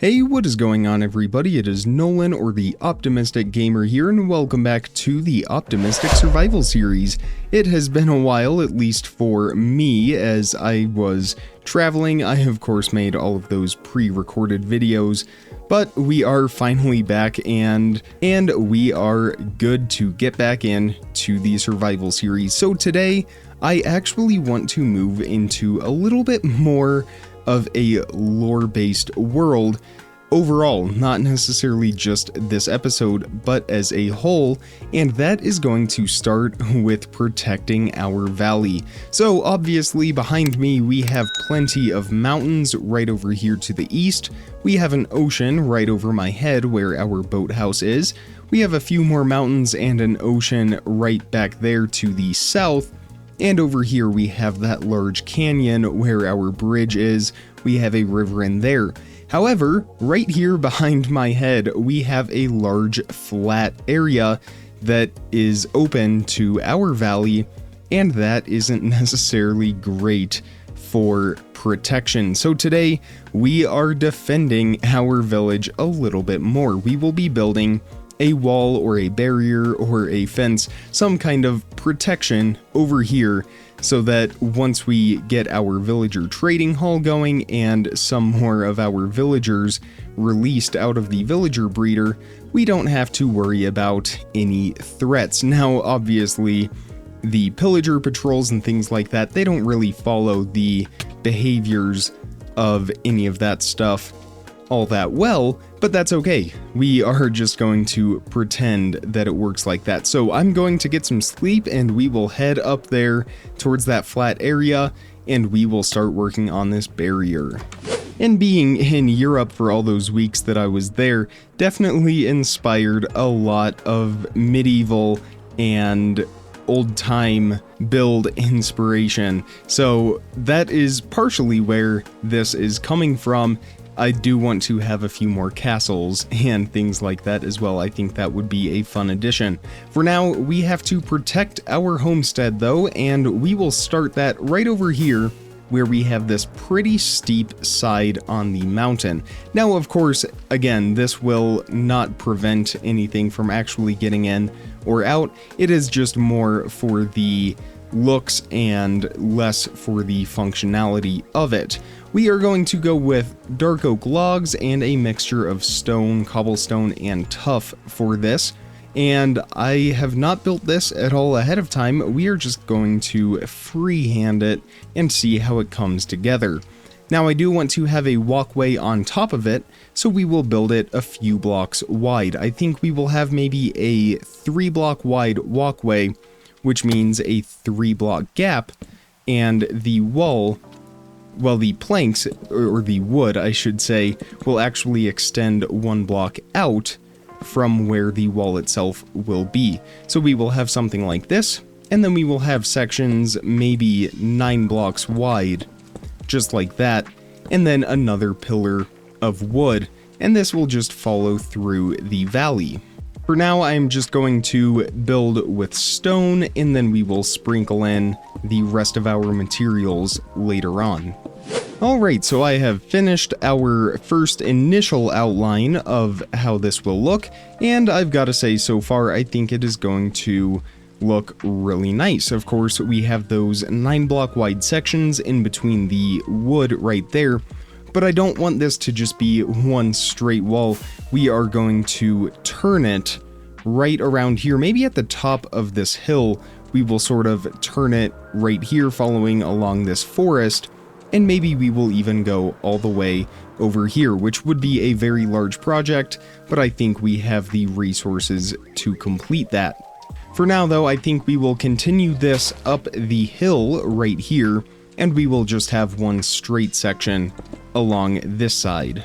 Hey, what is going on everybody? It is Nolan, or the Optimistic Gamer here, and welcome back to the Optimistic Survival series. It has been a while, at least for me, as I was traveling. I of course made all of those pre-recorded videos, but we are finally back and we are good to get back in to the survival series. So today, I actually want to move into a little bit more of a lore-based world overall, not necessarily just this episode, but as a whole, and that is going to start with protecting our valley. So obviously behind me we have plenty of mountains right over here to the east, we have an ocean right over my head where our boathouse is, we have a few more mountains and an ocean right back there to the south, and over here we have that large canyon where our bridge is, we have a river in there. However, right here behind my head we have a large flat area that is open to our valley, and that isn't necessarily great for protection. So today we are defending our village a little bit more. We will be building a wall or a barrier or a fence, some kind of protection over here, so that once we get our villager trading hall going and some more of our villagers released out of the villager breeder, we don't have to worry about any threats. Now obviously the pillager patrols and things like that, they don't really follow the behaviors of any of that stuff all that well, but that's okay. We are just going to pretend that it works like that. So I'm going to get some sleep and we will head up there towards that flat area and we will start working on this barrier. And being in Europe for all those weeks that I was there definitely inspired a lot of medieval and old-time build inspiration. So that is partially where this is coming from. I do want to have a few more castles and things like that as well. I think that would be a fun addition. For now, we have to protect our homestead though, and we will start that right over here where we have this pretty steep side on the mountain. Now, of course, again, this will not prevent anything from actually getting in or out. It is just more for the looks and less for the functionality of it. We are going to go with dark oak logs and a mixture of stone, cobblestone, and tuff for this. And I have not built this at all ahead of time. We are just going to freehand it and see how it comes together. Now I do want to have a walkway on top of it, so we will build it a few blocks wide. I think we will have maybe a 3-block wide walkway, which means a 3-block gap, and the wall, well, the planks, or the wood I should say, will actually extend 1 block out from where the wall itself will be. So we will have something like this, and then we will have sections maybe 9 blocks wide, just like that, and then another pillar of wood, and this will just follow through the valley. For now, I'm just going to build with stone, and then we will sprinkle in the rest of our materials later on. Alright, so I have finished our first initial outline of how this will look, and I've got to say, so far, I think it is going to look really nice. Of course, we have those 9-block wide sections in between the wood right there, but I don't want this to just be one straight wall. We are going to turn it right around here, maybe at the top of this hill. We will sort of turn it right here following along this forest, and maybe we will even go all the way over here, which would be a very large project, but I think we have the resources to complete that. For now though, I think we will continue this up the hill right here, and we will just have one straight section along this side.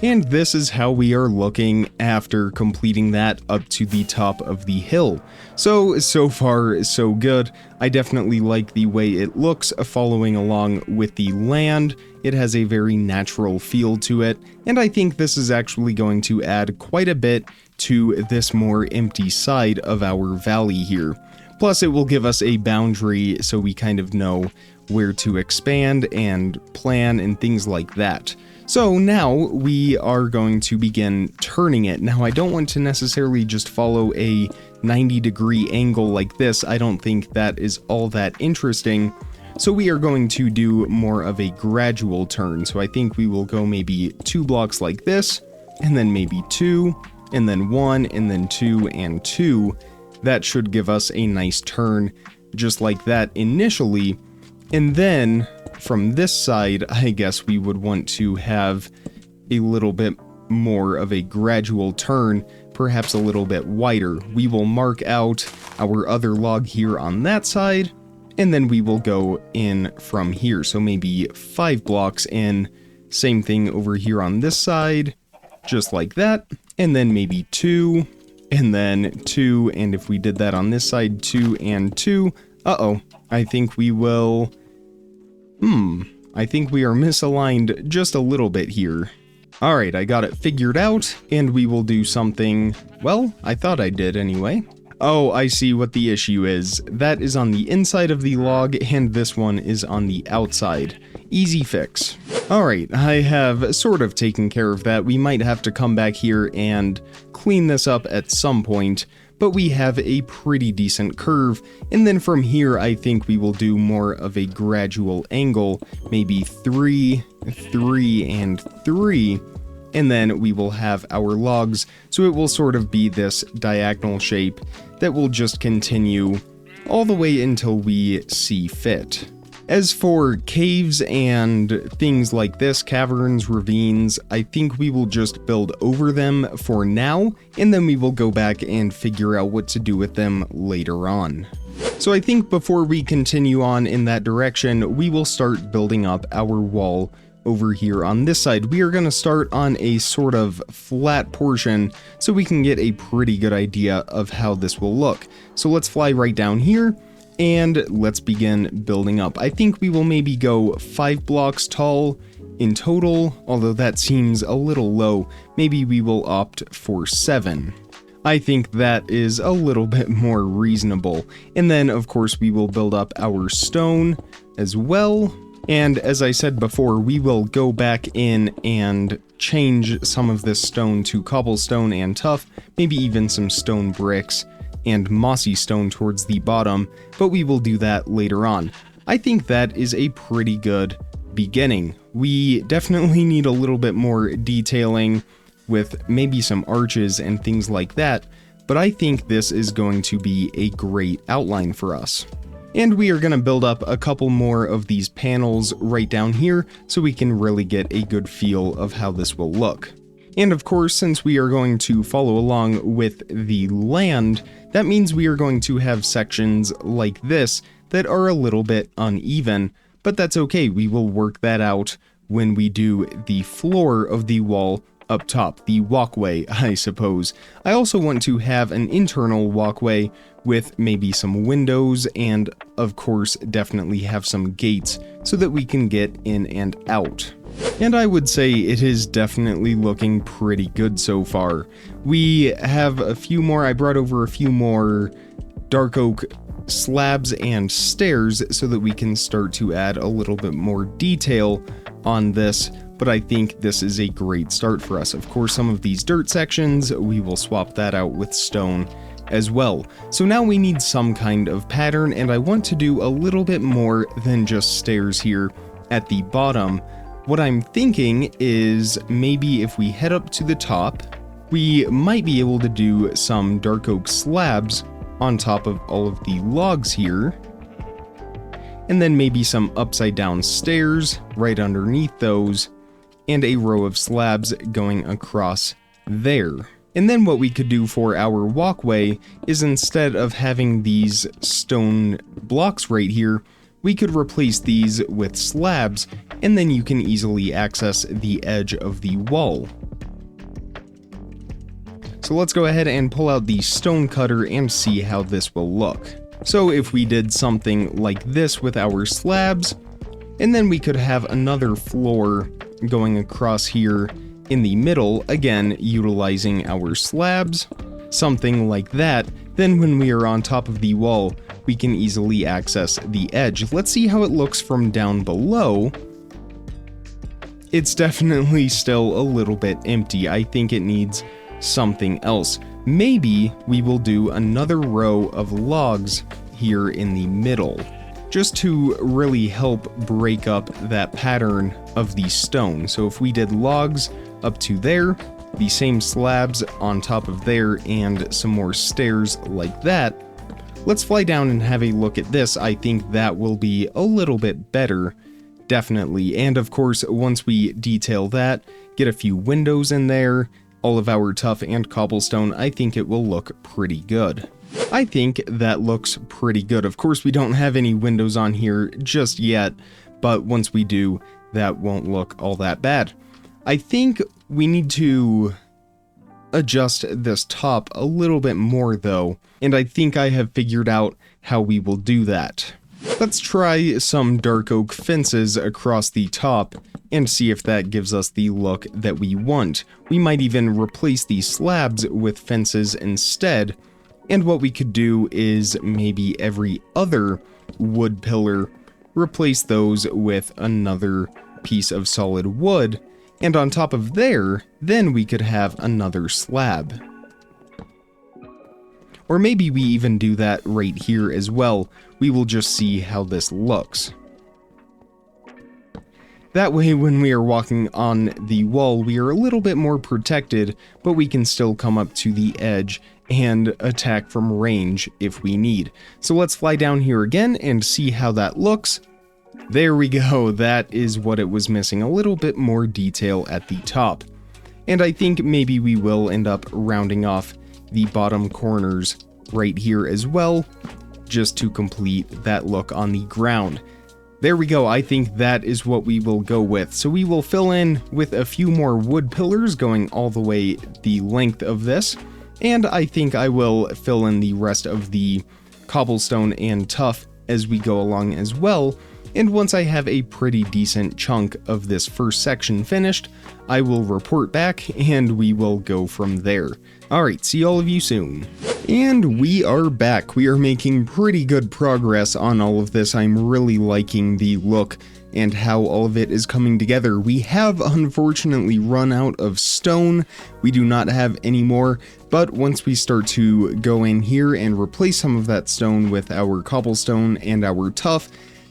And this is how we are looking after completing that up to the top of the hill. So far, so good. I definitely like the way it looks following along with the land. It has a very natural feel to it, and I think this is actually going to add quite a bit to this more empty side of our valley here. Plus, it will give us a boundary so we kind of know where to expand and plan and things like that. So now we are going to begin turning it. Now I don't want to necessarily just follow a 90-degree angle like this. I don't think that is all that interesting. So we are going to do more of a gradual turn. So I think we will go maybe 2 blocks like this, and then maybe 2, and then 1, and then 2, and 2. That should give us a nice turn just like that initially. And then from this side, I guess we would want to have a little bit more of a gradual turn, perhaps a little bit wider. We will mark out our other log here on that side, and then we will go in from here. So maybe 5 blocks in, same thing over here on this side, just like that, and then maybe 2, and then 2, and if we did that on this side, 2 and 2, I think we will... I think we are misaligned just a little bit here. Alright, I got it figured out, and we will do something... Well, I thought I did anyway. Oh, I see what the issue is. That is on the inside of the log, and this one is on the outside. Easy fix. Alright, I have sort of taken care of that. We might have to come back here and clean this up at some point, but we have a pretty decent curve, and then from here I think we will do more of a gradual angle, maybe 3, 3, and 3, and then we will have our logs, so it will sort of be this diagonal shape that will just continue all the way until we see fit. As for caves and things like this, caverns, ravines, I think we will just build over them for now, and then we will go back and figure out what to do with them later on. So I think before we continue on in that direction, we will start building up our wall over here on this side. We are going to start on a sort of flat portion so we can get a pretty good idea of how this will look. So let's fly right down here. And let's begin building up. I think we will maybe go 5 blocks tall in total, although that seems a little low. Maybe we will opt for 7. I think that is a little bit more reasonable. And then, of course, we will build up our stone as well. And as I said before, we will go back in and change some of this stone to cobblestone and tuff, maybe even some stone bricks and mossy stone towards the bottom, but we will do that later on. I think that is a pretty good beginning. We definitely need a little bit more detailing with maybe some arches and things like that, but I think this is going to be a great outline for us. And we are going to build up a couple more of these panels right down here so we can really get a good feel of how this will look. And of course, since we are going to follow along with the land, that means we are going to have sections like this that are a little bit uneven, but that's okay. We will work that out when we do the floor of the wall up top, the walkway, I suppose. I also want to have an internal walkway with maybe some windows and, of course, definitely have some gates so that we can get in and out. And I would say it is definitely looking pretty good so far. We have a few more, I brought over a few more dark oak slabs and stairs so that we can start to add a little bit more detail on this, but I think this is a great start for us. Of course, some of these dirt sections, we will swap that out with stone as well. So now we need some kind of pattern, and I want to do a little bit more than just stairs here at the bottom. What I'm thinking is maybe if we head up to the top, we might be able to do some dark oak slabs on top of all of the logs here, and then maybe some upside down stairs right underneath those, and a row of slabs going across there. And then what we could do for our walkway is, instead of having these stone blocks right here, we could replace these with slabs, and then you can easily access the edge of the wall. So let's go ahead and pull out the stone cutter and see how this will look. So if we did something like this with our slabs, and then we could have another floor going across here in the middle, again utilizing our slabs, something like that, then when we are on top of the wall, we can easily access the edge. Let's see how it looks from down below. it's definitely still a little bit empty. I think it needs something else. Maybe we will do another row of logs here in the middle, just to really help break up that pattern of the stone. So if we did logs up to there, the same slabs on top of there, and some more stairs like that, let's fly down and have a look at this. I think that will be a little bit better, definitely. And of course, once we detail that, get a few windows in there, all of our tuff and cobblestone, I think it will look pretty good. I think that looks pretty good. Of course, we don't have any windows on here just yet, but once we do, that won't look all that bad. I think we need to adjust this top a little bit more though, and I think I have figured out how we will do that. Let's try some dark oak fences across the top and see if that gives us the look that we want. We might even replace these slabs with fences instead, and what we could do is maybe every other wood pillar, replace those with another piece of solid wood, and on top of there, then we could have another slab. Or maybe we even do that right here as well. We will just see how this looks. That way, when we are walking on the wall, we are a little bit more protected, but we can still come up to the edge and attack from range if we need. So let's fly down here again and see how that looks. There we go, that is what it was missing, a little bit more detail at the top. And I think maybe we will end up rounding off the bottom corners right here as well, just to complete that look on the ground. There we go, I think that is what we will go with. So we will fill in with a few more wood pillars going all the way the length of this, and I think I will fill in the rest of the cobblestone and tuff as we go along as well. And once I have a pretty decent chunk of this first section finished, I will report back and we will go from there. Alright, see all of you soon. And we are back. We are making pretty good progress on all of this. I'm really liking the look and how all of it is coming together. We have unfortunately run out of stone. We do not have any more, but once we start to go in here and replace some of that stone with our cobblestone and our tuff,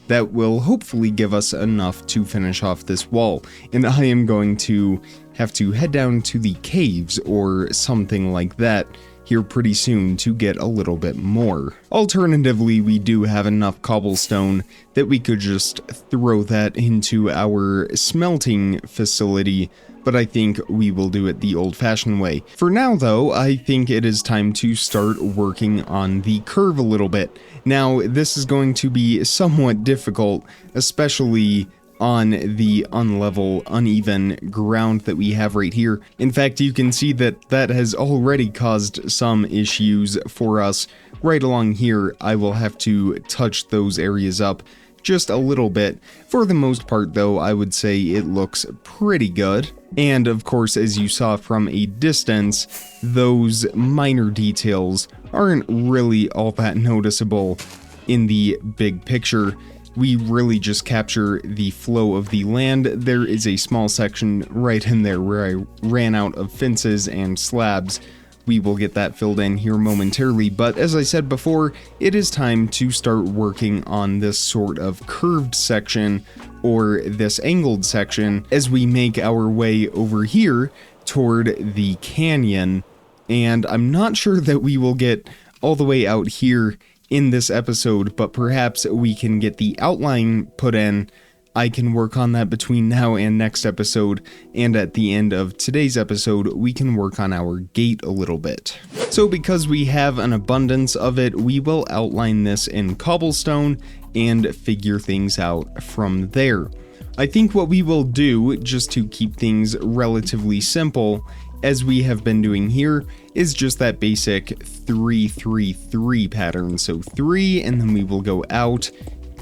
that will hopefully give us enough to finish off this wall. And I am going to have to head down to the caves or something like that here pretty soon to get a little bit more. Alternatively, we do have enough cobblestone that we could just throw that into our smelting facility, but I think we will do it the old-fashioned way. For now though, I think it is time to start working on the curve a little bit. Now, this is going to be somewhat difficult, especially on the unlevel, uneven ground that we have right here. In fact, you can see that that has already caused some issues for us. Right along here, I will have to touch those areas up just a little bit. For the most part though, I would say it looks pretty good. And of course, as you saw from a distance, those minor details aren't really all that noticeable in the big picture. We really just capture the flow of the land. There is a small section right in there where I ran out of fences and slabs. We will get that filled in here momentarily, but as I said before, it is time to start working on this sort of curved section or this angled section as we make our way over here toward the canyon. And I'm not sure that we will get all the way out here in this episode, but perhaps we can get the outline put in. I can work on that between now and next episode, and at the end of today's episode, we can work on our gate a little bit. So because we have an abundance of it, we will outline this in cobblestone and figure things out from there. I think what we will do, just to keep things relatively simple, as we have been doing here, is just that basic 3-3-3 pattern. So 3, and then we will go out,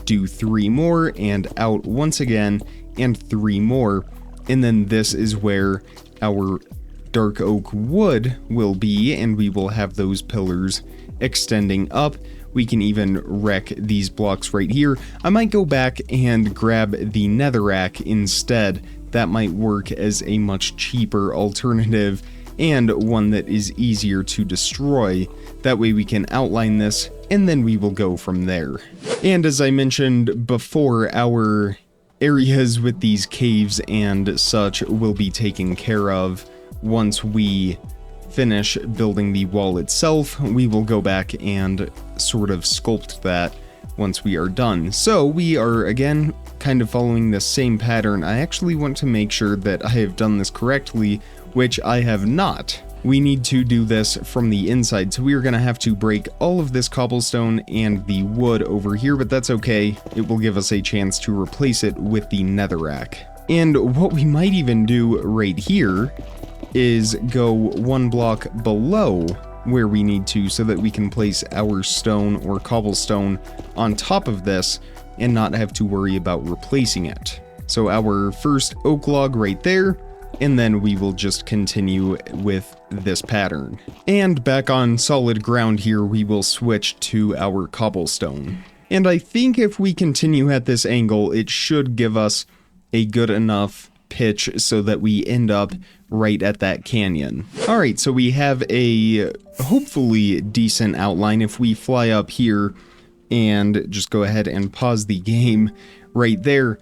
do 3 more, and out once again, and 3 more. And then this is where our dark oak wood will be, and we will have those pillars extending up. We can even wreck these blocks right here. I might go back and grab the netherrack instead that might work as a much cheaper alternative and one that is easier to destroy. That way we can outline this and then we will go from there. And as I mentioned before, our areas with these caves and such will be taken care of once we finish building the wall itself. We will go back and sort of sculpt that once we are done. So we are again kind of following the same pattern. I actually want to make sure that I have done this correctly, which I have not. We need to do this from the inside, so we are going to have to break all of this cobblestone and the wood over here, but that's okay. It will give us a chance to replace it with the netherrack. And what we might even do right here is go one block below where we need to, so that we can place our stone or cobblestone on top of this and not have to worry about replacing it. So our first oak log right there, and then we will just continue with this pattern. And back on solid ground here, we will switch to our cobblestone. And I think if we continue at this angle, it should give us a good enough pitch so that we end up right at that canyon. Alright, so we have a hopefully decent outline. If we fly up here and just go ahead and pause the game right there,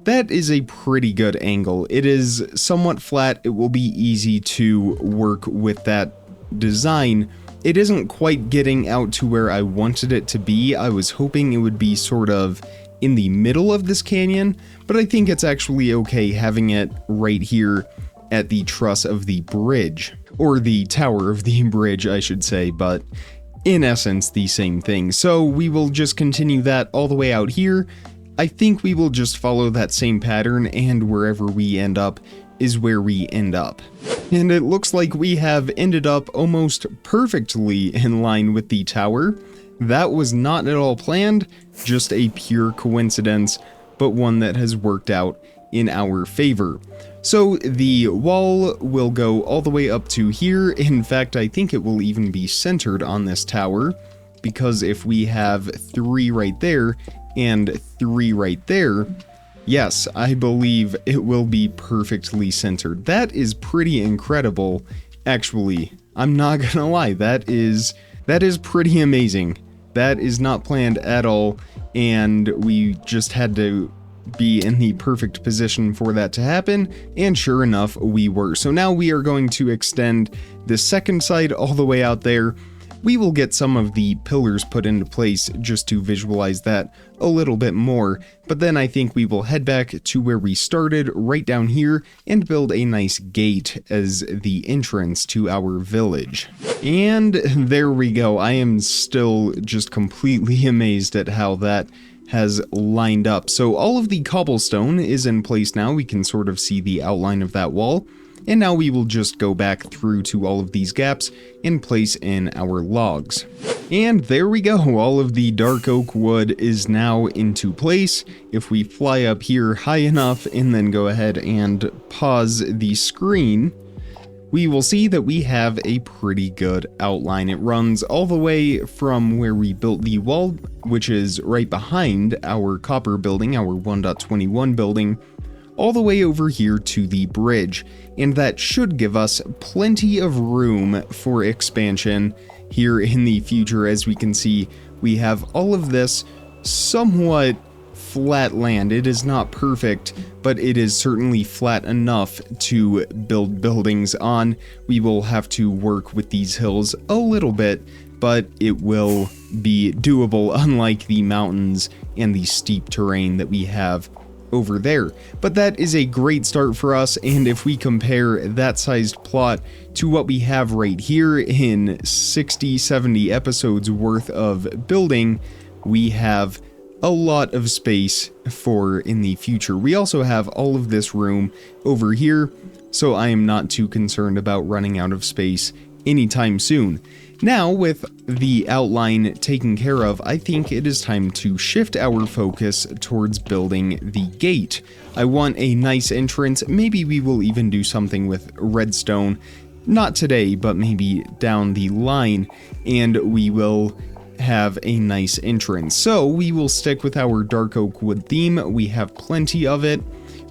that is a pretty good angle. It is somewhat flat. It will be easy to work with that design. It isn't quite getting out to where I wanted it to be. I was hoping it would be sort of in the middle of this canyon, but I think it's actually okay having it right here at the truss of the bridge, or the tower of the bridge, I should say, but in essence, the same thing. So we will just continue that all the way out here. I think we will just follow that same pattern, and wherever we end up is where we end up. And it looks like we have ended up almost perfectly in line with the tower. That was not at all planned, just a pure coincidence, but one that has worked out in our favor. So the wall will go all the way up to here. In fact, I think it will even be centered on this tower, because if we have 3 right there and 3 right there, yes, I believe it will be perfectly centered. That is pretty incredible, actually. I'm not gonna lie, that is pretty amazing. That is not planned at all, and we just had to be in the perfect position for that to happen, and sure enough, we were. So now we are going to extend the second side all the way out there. We will get some of the pillars put into place just to visualize that a little bit more, but then I think we will head back to where we started, right down here, and build a nice gate as the entrance to our village. And there we go. I am still just completely amazed at how that has lined up. So all of the cobblestone is in place now. We can sort of see the outline of that wall. And now we will just go back through to all of these gaps and place in our logs. And there we go, all of the dark oak wood is now into place. If we fly up here high enough and then go ahead and pause the screen, we will see that we have a pretty good outline. It runs all the way from where we built the wall, which is right behind our copper building, our 1.21 building, all the way over here to the bridge, and that should give us plenty of room for expansion here in the future. As we can see, we have all of this somewhat flat land. It is not perfect, but it is certainly flat enough to build buildings on. We will have to work with these hills a little bit, but it will be doable, unlike the mountains and the steep terrain that we have over there. But that is a great start for us, and if we compare that sized plot to what we have right here in 60-70 episodes worth of building, we have a lot of space for in the future. We also have all of this room over here, so I am not too concerned about running out of space anytime soon. Now, with the outline taken care of, I think it is time to shift our focus towards building the gate. I want a nice entrance. Maybe we will even do something with redstone. Not today, but maybe down the line, and we will have a nice entrance. So we will stick with our dark oak wood theme. We have plenty of it.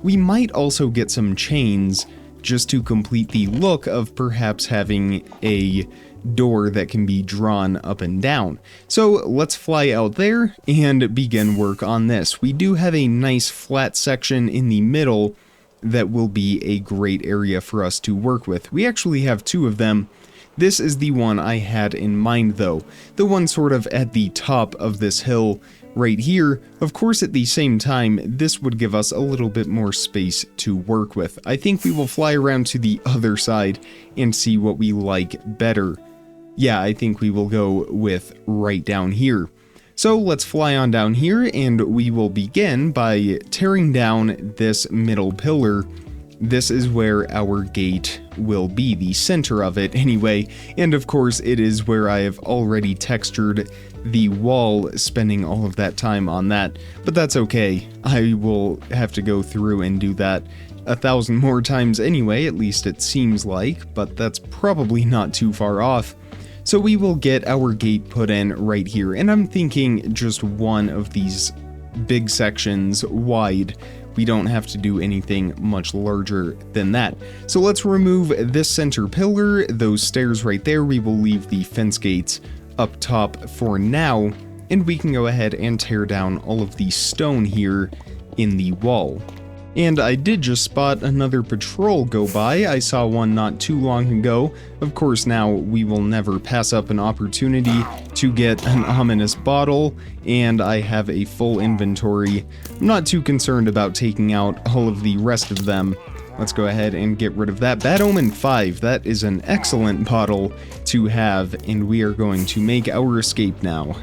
We might also get some chains just to complete the look of perhaps having a door that can be drawn up and down. So let's fly out there and begin work on this. We do have a nice flat section in the middle that will be a great area for us to work with. We actually have two of them. This is the one I had in mind though, the one sort of at the top of this hill right here. Of course, at the same time, this would give us a little bit more space to work with. I think we will fly around to the other side and see what we like better. Yeah, I think we will go with right down here. So let's fly on down here, and we will begin by tearing down this middle pillar. This is where our gate will be, the center of it anyway, and of course it is where I have already textured the wall, spending all of that time on that, but that's okay. I will have to go through and do that 1,000 more times anyway, at least it seems like, but that's probably not too far off. So we will get our gate put in right here, and I'm thinking just one of these big sections wide. We don't have to do anything much larger than that. So let's remove this center pillar, those stairs right there. We will leave the fence gates up top for now, and we can go ahead and tear down all of the stone here in the wall. And I did just spot another patrol go by. I saw one not too long ago. Of course, now we will never pass up an opportunity to get an ominous bottle, and I have a full inventory. I'm not too concerned about taking out all of the rest of them. Let's go ahead and get rid of that. Bad Omen 5, that is an excellent bottle to have, and we are going to make our escape now.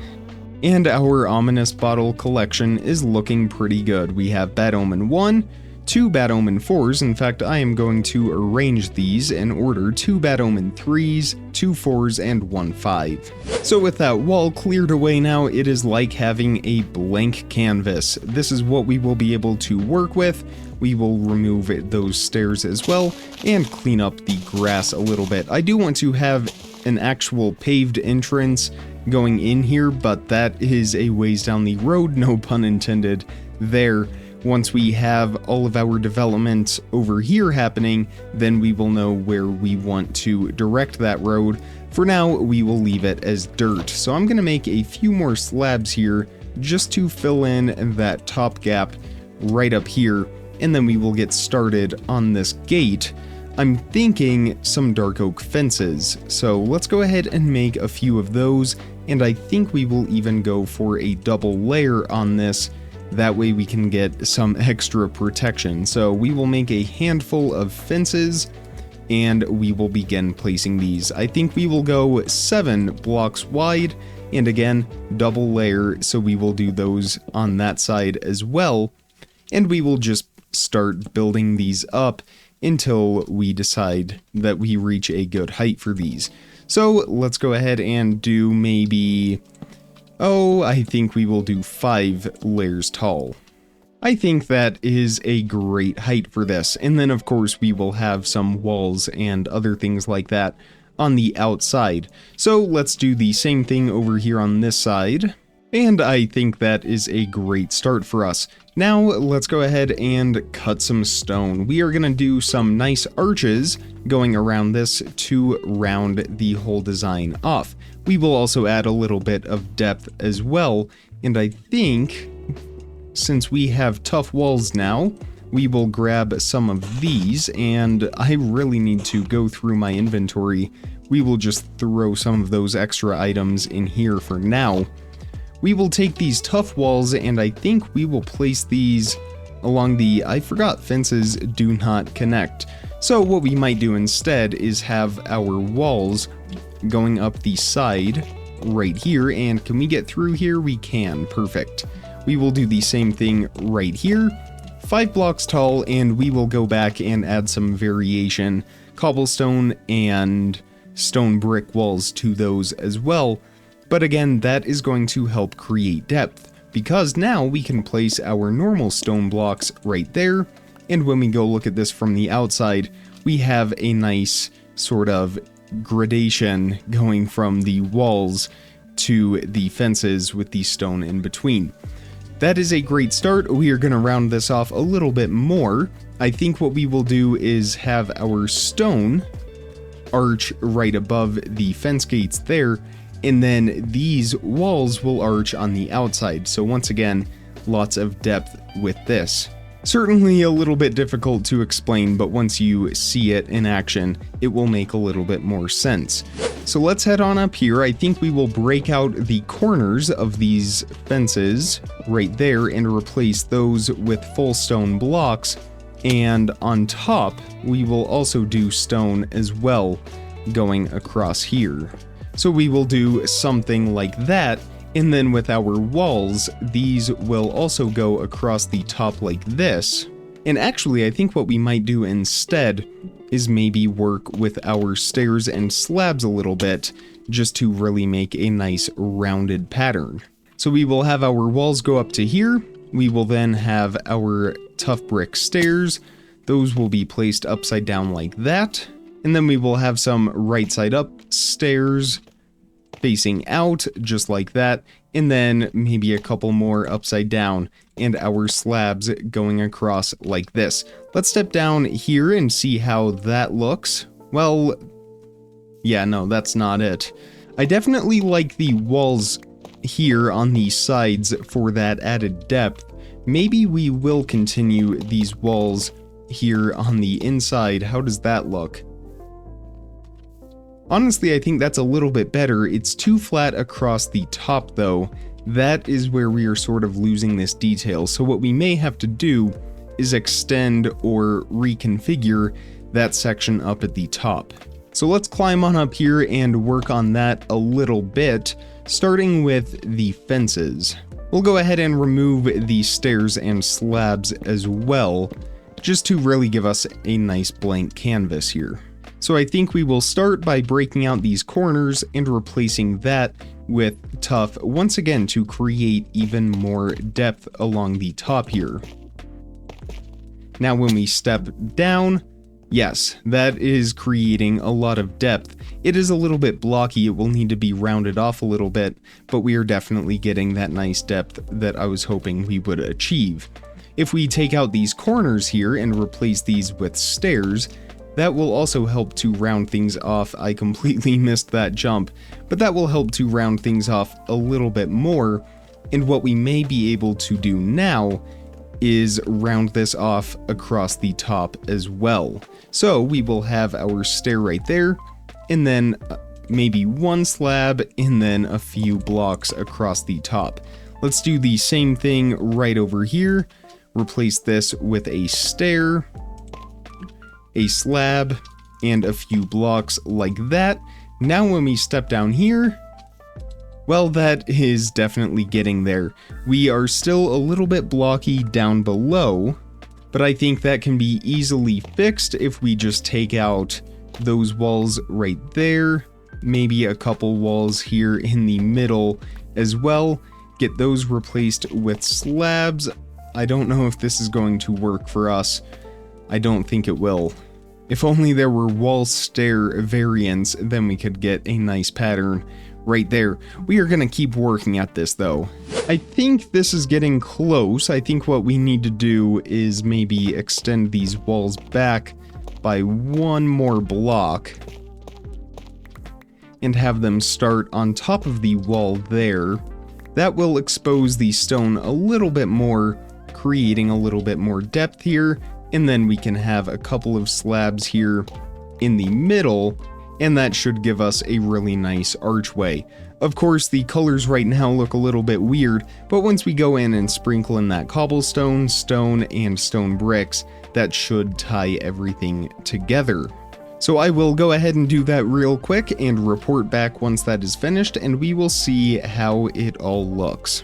And our ominous bottle collection is looking pretty good. We have Bad Omen 1, 2 Bad Omen 4s. In fact, I am going to arrange these in order: 2 Bad Omen 3s, 2 4s, and 1 5. So with that wall cleared away now, it is like having a blank canvas. This is what we will be able to work with. We will remove those stairs as well and clean up the grass a little bit. I do want to have an actual paved entrance going in here, but that is a ways down the road, no pun intended there. Once we have all of our development over here happening, then we will know where we want to direct that road. For now, we will leave it as dirt. So I'm going to make a few more slabs here just to fill in that top gap right up here, and then we will get started on this gate. I'm thinking some dark oak fences, so let's go ahead and make a few of those, and I think we will even go for a double layer on this. That way we can get some extra protection. So we will make a handful of fences, and we will begin placing these. I think we will go 7 blocks wide, and again, double layer, so we will do those on that side as well, and we will just start building these up until we decide that we reach a good height for these. So let's go ahead and do maybe, I think we will do 5 layers tall. I think that is a great height for this, and then of course we will have some walls and other things like that on the outside. So let's do the same thing over here on this side, and I think that is a great start for us. Now let's go ahead and cut some stone. We are going to do some nice arches going around this to round the whole design off. We will also add a little bit of depth as well, and I think since we have tough walls now, we will grab some of these, and I really need to go through my inventory. We will just throw some of those extra items in here for now. We will take these tough walls, and I think we will place these along the, I forgot, fences do not connect. So what we might do instead is have our walls going up the side right here, and can we get through here? We can, perfect. We will do the same thing right here, 5 blocks tall, and we will go back and add some variation, cobblestone and stone brick walls to those as well. But again, that is going to help create depth, because now we can place our normal stone blocks right there, and when we go look at this from the outside, we have a nice sort of gradation going from the walls to the fences with the stone in between. That is a great start. We are going to round this off a little bit more. I think what we will do is have our stone arch right above the fence gates there, and then these walls will arch on the outside. So once again, lots of depth with this. Certainly a little bit difficult to explain, but once you see it in action, it will make a little bit more sense. So let's head on up here. I think we will break out the corners of these fences right there and replace those with full stone blocks. And on top, we will also do stone as well going across here. So we will do something like that. And then with our walls, these will also go across the top like this. And actually, I think what we might do instead is maybe work with our stairs and slabs a little bit, just to really make a nice rounded pattern. So we will have our walls go up to here. We will then have our tough brick stairs. Those will be placed upside down like that. And then we will have some right side up stairs facing out just like that, and then maybe a couple more upside down and our slabs going across like this. Let's step down here and see how that looks. Well, yeah, no, that's not it. I definitely like the walls here on the sides for that added depth. Maybe we will continue these walls here on the inside. How does that look? Honestly, I think that's a little bit better. It's too flat across the top though. That is where we are sort of losing this detail. So what we may have to do is extend or reconfigure that section up at the top. So let's climb on up here and work on that a little bit, starting with the fences. We'll go ahead and remove the stairs and slabs as well, just to really give us a nice blank canvas here. So I think we will start by breaking out these corners and replacing that with tough once again to create even more depth along the top here. Now when we step down, yes, that is creating a lot of depth. It is a little bit blocky, it will need to be rounded off a little bit, but we are definitely getting that nice depth that I was hoping we would achieve. If we take out these corners here and replace these with stairs, that will also help to round things off. I completely missed that jump, but that will help to round things off a little bit more. And what we may be able to do now is round this off across the top as well. So we will have our stair right there, and then maybe one slab, and then a few blocks across the top. Let's do the same thing right over here. Replace this with a stair, a slab, and a few blocks like that. Now when we step down here, well, that is definitely getting there. We are still a little bit blocky down below, but I think that can be easily fixed if we just take out those walls right there, maybe a couple walls here in the middle as well. Get those replaced with slabs. I don't know if this is going to work for us. I don't think it will. If only there were wall stair variants, then we could get a nice pattern right there. We are going to keep working at this though. I think this is getting close. I think what we need to do is maybe extend these walls back by one more block and have them start on top of the wall there. That will expose the stone a little bit more, creating a little bit more depth here. And then we can have a couple of slabs here in the middle, and that should give us a really nice archway. Of course, the colors right now look a little bit weird, but once we go in and sprinkle in that cobblestone, stone, and stone bricks, that should tie everything together. So I will go ahead and do that real quick and report back once that is finished, and we will see how it all looks.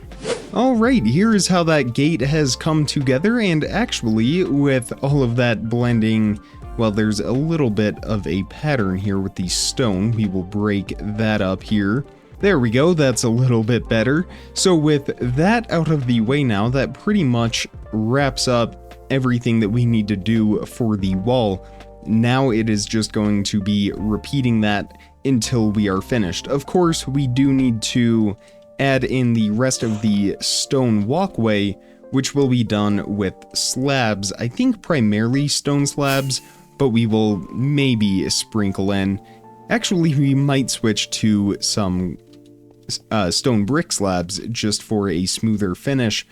Alright, here is how that gate has come together, and actually, with all of that blending, well, there's a little bit of a pattern here with the stone. We will break that up here. There we go, that's a little bit better. So with that out of the way now, that pretty much wraps up everything that we need to do for the wall. Now it is just going to be repeating that until we are finished. Of course, we do need to add in the rest of the stone walkway, which will be done with slabs. I think primarily stone slabs, but we will maybe sprinkle in. Actually, we might switch to some stone brick slabs just for a smoother finish.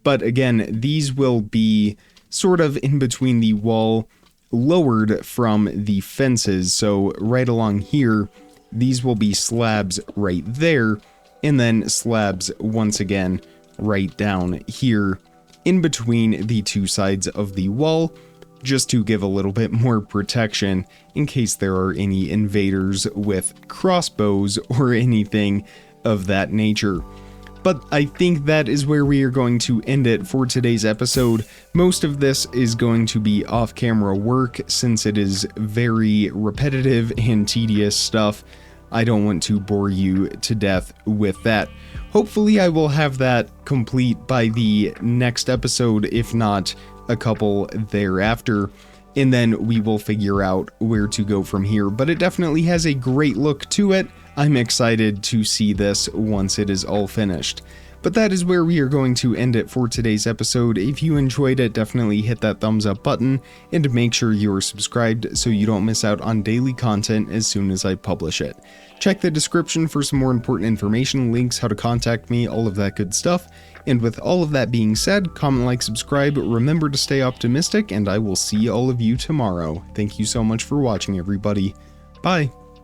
But again, these will be sort of in between the wall, lowered from the fences. So right along here, these will be slabs right there, and then slabs once again right down here in between the two sides of the wall, just to give a little bit more protection in case there are any invaders with crossbows or anything of that nature. But I think that is where we are going to end it for today's episode. Most of this is going to be off-camera work since it is very repetitive and tedious stuff. I don't want to bore you to death with that. Hopefully I will have that complete by the next episode, if not a couple thereafter, and then we will figure out where to go from here. But it definitely has a great look to it. I'm excited to see this once it is all finished. But that is where we are going to end it for today's episode. If you enjoyed it, definitely hit that thumbs up button and make sure you're subscribed so you don't miss out on daily content as soon as I publish it. Check the description for some more important information, links, how to contact me, all of that good stuff. And with all of that being said, comment, like, subscribe, remember to stay optimistic, and I will see all of you tomorrow. Thank you so much for watching, everybody. Bye.